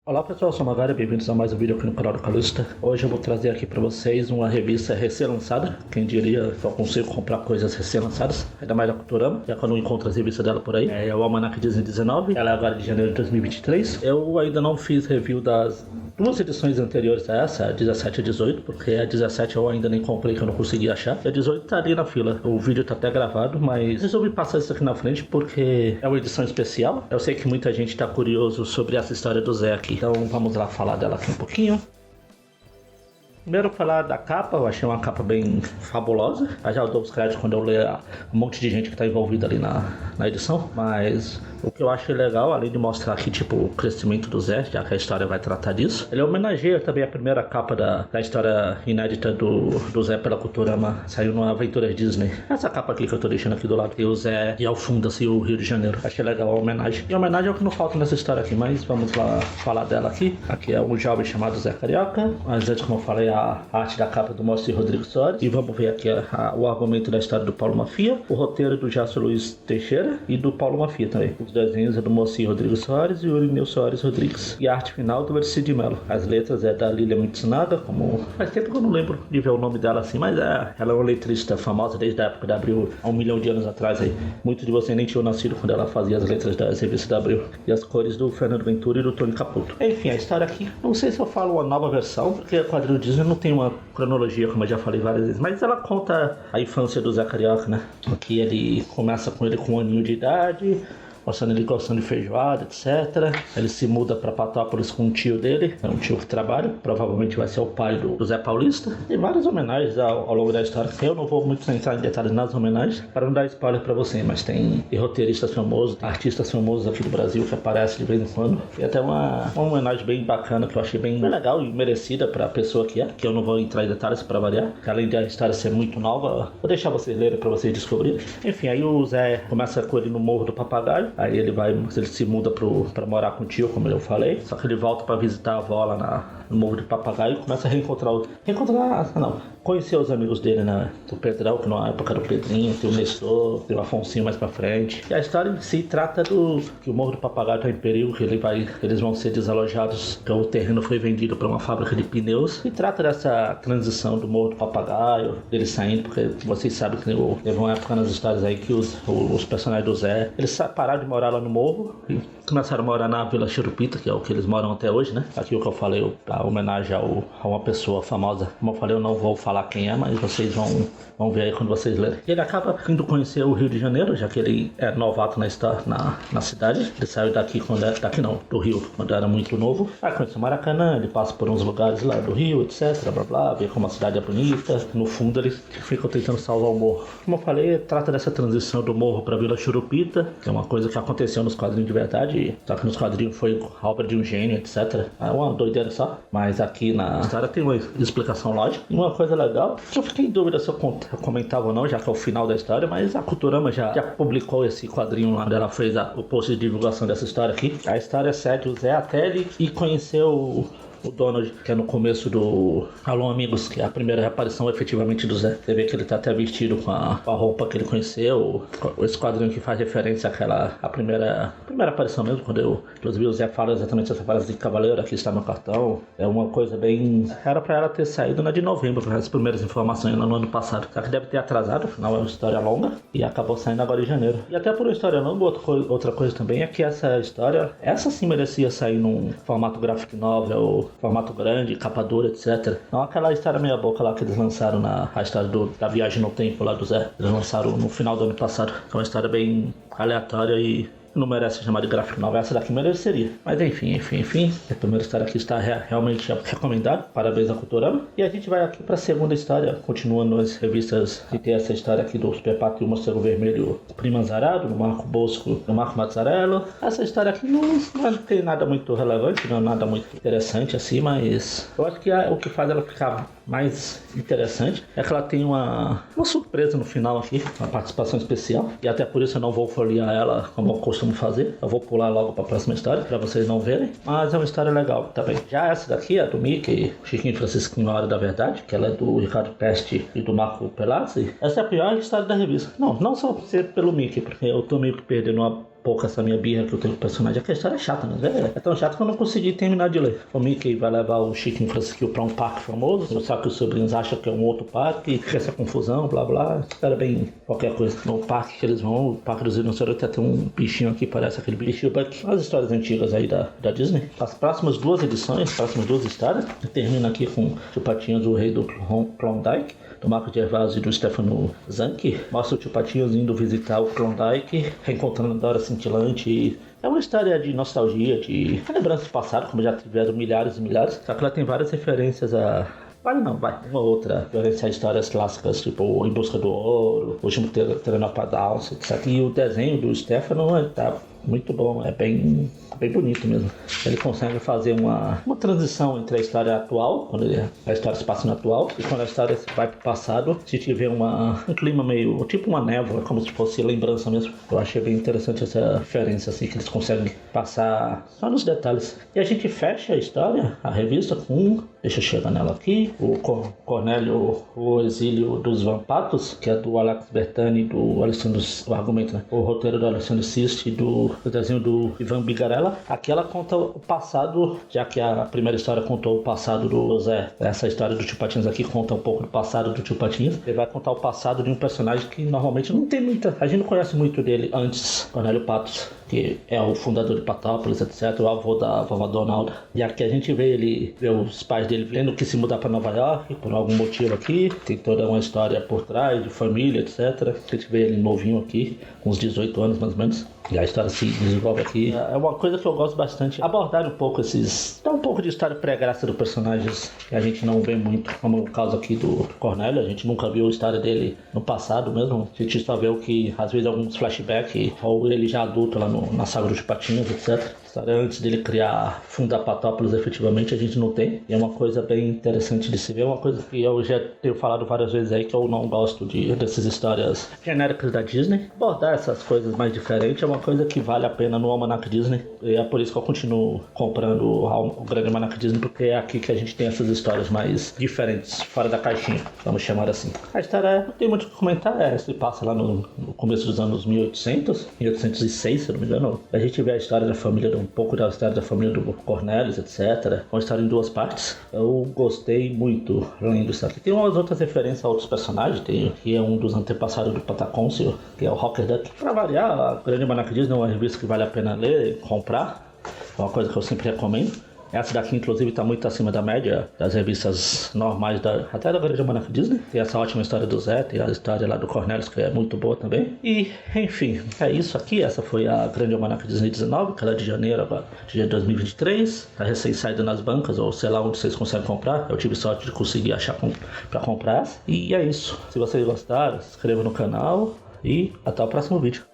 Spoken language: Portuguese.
Olá pessoal, eu sou o Magari, bem-vindos a mais um vídeo aqui no canal do Calista. Hoje eu vou trazer aqui para vocês uma revista recém-lançada. Quem diria que eu consigo comprar coisas recém-lançadas, ainda mais da Culturama, já que eu não encontro as revistas dela por aí. É o Almanac Disney 19, ela é agora de janeiro de 2023. Eu ainda não fiz review das duas edições anteriores a essa, a 17 e a 18, porque a 17 eu ainda nem comprei, que eu não consegui achar. E a 18 tá ali na fila, o vídeo tá até gravado, mas resolvi passar isso aqui na frente porque é uma edição especial. Eu sei que muita gente tá curioso sobre essa história do Zé aqui. Então vamos lá falar dela aqui um pouquinho. Primeiro falar da capa, eu achei uma capa bem fabulosa. Já eu dou os créditos quando eu ler um monte de gente que está envolvida ali na edição. Mas o que eu achei legal, além de mostrar aqui tipo o crescimento do Zé, já que a história vai tratar disso, ele homenageia também a primeira capa da história inédita do Zé pela Culturama, saiu numa Aventuras Disney. Essa capa aqui que eu tô deixando aqui do lado, tem o Zé e ao fundo assim o Rio de Janeiro. Achei legal a homenagem. E a homenagem é o que não falta nessa história aqui, mas vamos lá falar dela aqui. Aqui é um jovem chamado Zé Carioca, mas antes, como eu falei, a arte da capa do Moacir Rodrigues Soares. E vamos ver aqui o argumento da história do Paulo Mafia, o roteiro do Jasso Luiz Teixeira e do Paulo Mafia também. Os desenhos é do Moacir Rodrigues Soares e o Irineu Soares Rodrigues. E a arte final do Ercílio de Mello. As letras é da Lília Mitsunaga, como faz tempo que eu não lembro de ver o nome dela assim, mas ela é uma letrista famosa desde a época da Abril, há 1 milhão de anos atrás aí. Muitos de vocês nem tinham nascido quando ela fazia as letras das revistas da Abril. E as cores do Fernando Ventura e do Tony Caputo. Enfim, a história aqui, não sei se eu falo uma nova versão, porque a quadrinho Disney não tem uma cronologia, como eu já falei várias vezes, mas ela conta a infância do Zé Carioca, né? Aqui ele começa com ele com 1 aninho de idade, mostrando ele gostando de feijoada, etc. Ele se muda para Patópolis com um tio dele, é um tio que trabalha, provavelmente vai ser o pai do Zé Paulista. Tem várias homenagens ao longo da história. Eu não vou muito entrar em detalhes nas homenagens, para não dar spoiler para você, mas tem roteiristas famosos, artistas famosos aqui do Brasil que aparecem de vez em quando. E até uma homenagem bem bacana que eu achei bem legal e merecida para a pessoa que é, que eu não vou entrar em detalhes para variar, que além da história ser muito nova, vou deixar vocês lerem para vocês descobrirem. Enfim, aí o Zé começa com ele no Morro do Papagaio. Aí ele se muda pra morar com o tio, como eu falei. Só que ele volta pra visitar a avó lá no Morro do Papagaio e começa a conhecer os amigos dele, né? O Pedrão, que na época era o Pedrinho, tem o Nestor, tem o Afonsinho mais pra frente. E a história em si trata que o Morro do Papagaio tá em perigo, que eles vão ser desalojados, que o terreno foi vendido pra uma fábrica de pneus. E trata dessa transição do Morro do Papagaio, dele saindo, porque vocês sabem que teve uma época nas histórias aí que os personagens do Zé, eles pararam de morar lá no morro e começaram a morar na Vila Churupita, que é o que eles moram até hoje, né? Aqui o que eu falei, a homenagem a uma pessoa famosa. Como eu falei, eu não vou falar quem é, mas vocês vão ver aí quando vocês lerem. Ele acaba indo conhecer o Rio de Janeiro, já que ele é novato na cidade. Ele saiu do Rio, quando era muito novo. Vai conhecer o Maracanã, ele passa por uns lugares lá do Rio, etc, blá blá, vê como a cidade é bonita. No fundo, eles ficam tentando salvar o morro. Como eu falei, trata dessa transição do morro pra Vila Churupita, que é uma coisa que aconteceu nos quadrinhos de verdade, só que nos quadrinhos foi a obra de um gênio, etc. É uma doideira só, mas aqui na história tem uma explicação lógica. E uma coisa legal, que eu fiquei em dúvida se eu comentava ou não, já que é o final da história, mas a Culturama já publicou esse quadrinho lá, onde ela fez o post de divulgação dessa história aqui. A história segue o Zé até ele e conheceu o Donald, que é no começo do Alô Amigos, que é a primeira reaparição efetivamente do Zé. Você vê que ele tá até vestido com a roupa que ele conheceu, esse quadrinho que faz referência à primeira aparição mesmo, inclusive o Zé fala exatamente essa frase de cavaleiro, aqui está meu cartão. É uma coisa bem... Era pra ela ter saído na de novembro, as primeiras informações lá no ano passado. Só que deve ter atrasado, afinal é uma história longa, e acabou saindo agora em janeiro. E até por uma história longa, outra coisa também é que essa história, essa sim merecia sair num formato graphic novel, formato grande, capa dura, etc. Não aquela história meia boca lá que eles lançaram a história da viagem no tempo lá do Zé. Eles lançaram no final do ano passado. É uma história bem aleatória e não merece chamar de graphic novel. Essa daqui mereceria. Mas enfim. A primeira história aqui está realmente recomendada. Parabéns à Culturama. E a gente vai aqui para a segunda história. Continuando as revistas e tem essa história aqui do Super Pato e o Morcego Vermelho Prima Zarado, do Marco Bosco e do Marco Mazzarello. Essa história aqui não tem nada muito relevante, não é nada muito interessante assim, mas eu acho que o que faz ela ficar mais interessante é que ela tem uma surpresa no final aqui, uma participação especial. E até por isso eu não vou folhear ela como eu costumo fazer. Eu vou pular logo para a próxima história, para vocês não verem. Mas é uma história legal também. Já essa daqui é do Mickey, Chiquinho Francisquinho, A Hora da Verdade, que ela é do Ricardo Peste e do Marco Pelazzi. Essa é a pior história da revista. Não só ser pelo Mickey, porque eu tô meio que perdendo uma pouco essa minha birra que eu tenho com o personagem, é que a história é chata, né? É tão chato que eu não consegui terminar de ler. O Mickey vai levar o Chiquinho Francisquinho pra um parque famoso, só que os sobrinhos acham que é um outro parque, fica essa confusão, blá blá. Espera bem qualquer coisa. No parque que eles vão, o parque dos rinocerontes, tem um bichinho aqui, parece aquele bichinho Buck. As histórias antigas aí da Disney. As próximas duas edições, as próximas duas histórias, termina aqui com o Patinhas, o Rei do Klondike, do Marco Gervásio e do Stefano Zanke. Mostra o Tio Patinhas indo visitar o Klondike, reencontrando a Dora Cintilante. É uma história de nostalgia, de lembranças do passado, como já tiveram milhares e milhares. Só que ela tem várias referências a... Uma outra referência a histórias clássicas, tipo Em Busca do Ouro, O Último Pteranopardalus, etc. E o desenho do Stefano tá muito bom, é bem bonito mesmo. Ele consegue fazer uma transição entre a história atual, quando a história se passa no atual, e quando a história vai pro passado, se tiver um clima meio, tipo uma névoa, como se fosse lembrança mesmo. Eu achei bem interessante essa diferença, assim, que eles conseguem passar só nos detalhes. E a gente fecha a história, a revista, com... Deixa eu chegar nela aqui. O Cornélio, o Exílio dos Vampatos, que é do Alex Bertani, do Alessandro... O argumento, né? O roteiro do Alessandro Sisti, do desenho do Ivan Bigarella. Aqui ela conta o passado, já que a primeira história contou o passado do Zé. Essa história do Tio Patinhas aqui conta um pouco do passado do Tio Patinhas. Ele vai contar o passado de um personagem que normalmente não tem muita... A gente não conhece muito dele antes, Cornélio Patos, que é o fundador de Patópolis, etc., o avô da vovó Donalda. E aqui a gente vê os pais dele tendo que se mudar para Nova York, por algum motivo aqui. Tem toda uma história por trás, de família, etc. A gente vê ele novinho aqui, com uns 18 anos mais ou menos. E a história se desenvolve aqui. É uma coisa que eu gosto bastante, abordar um pouco dá um pouco de história pré-graça dos personagens que a gente não vê muito, como o caso aqui do Cornélio. A gente nunca viu a história dele no passado mesmo. A gente só vê o que, às vezes, alguns flashbacks, ou ele já adulto lá na saga dos Patinhos, etc. História antes dele fundar Patópolis, efetivamente, a gente não tem. E é uma coisa bem interessante de se ver. Uma coisa que eu já tenho falado várias vezes aí, que eu não gosto dessas histórias genéricas da Disney. Abordar essas coisas mais diferentes é uma coisa que vale a pena no Almanac Disney. E é por isso que eu continuo comprando o Grande Almanac Disney, porque é aqui que a gente tem essas histórias mais diferentes, fora da caixinha, vamos chamar assim. A história, não tem muito o que comentar, se passa lá no começo dos anos 1806, se eu não me engano. A gente vê a história da família, um pouco da história da família do Cornelius, etc. Uma história em duas partes. Eu gostei muito lendo isso aqui. Tem umas outras referências a outros personagens, que é um dos antepassados do Patacôncio, que é o Rocker Duck. Pra variar, a Grande Almanac Disney é uma revista que vale a pena ler, comprar. É uma coisa que eu sempre recomendo. Essa daqui, inclusive, está muito acima da média das revistas normais, até da Grande Almanac Disney. Tem essa ótima história do Zé, tem a história lá do Cornelius, que é muito boa também. E, enfim, é isso aqui. Essa foi a Grande Almanac Disney 19, que ela é de janeiro agora, de 2023. Tá recém-saída nas bancas, ou sei lá onde vocês conseguem comprar. Eu tive sorte de conseguir achar para comprar essa. E é isso. Se vocês gostaram, se inscreva no canal e até o próximo vídeo.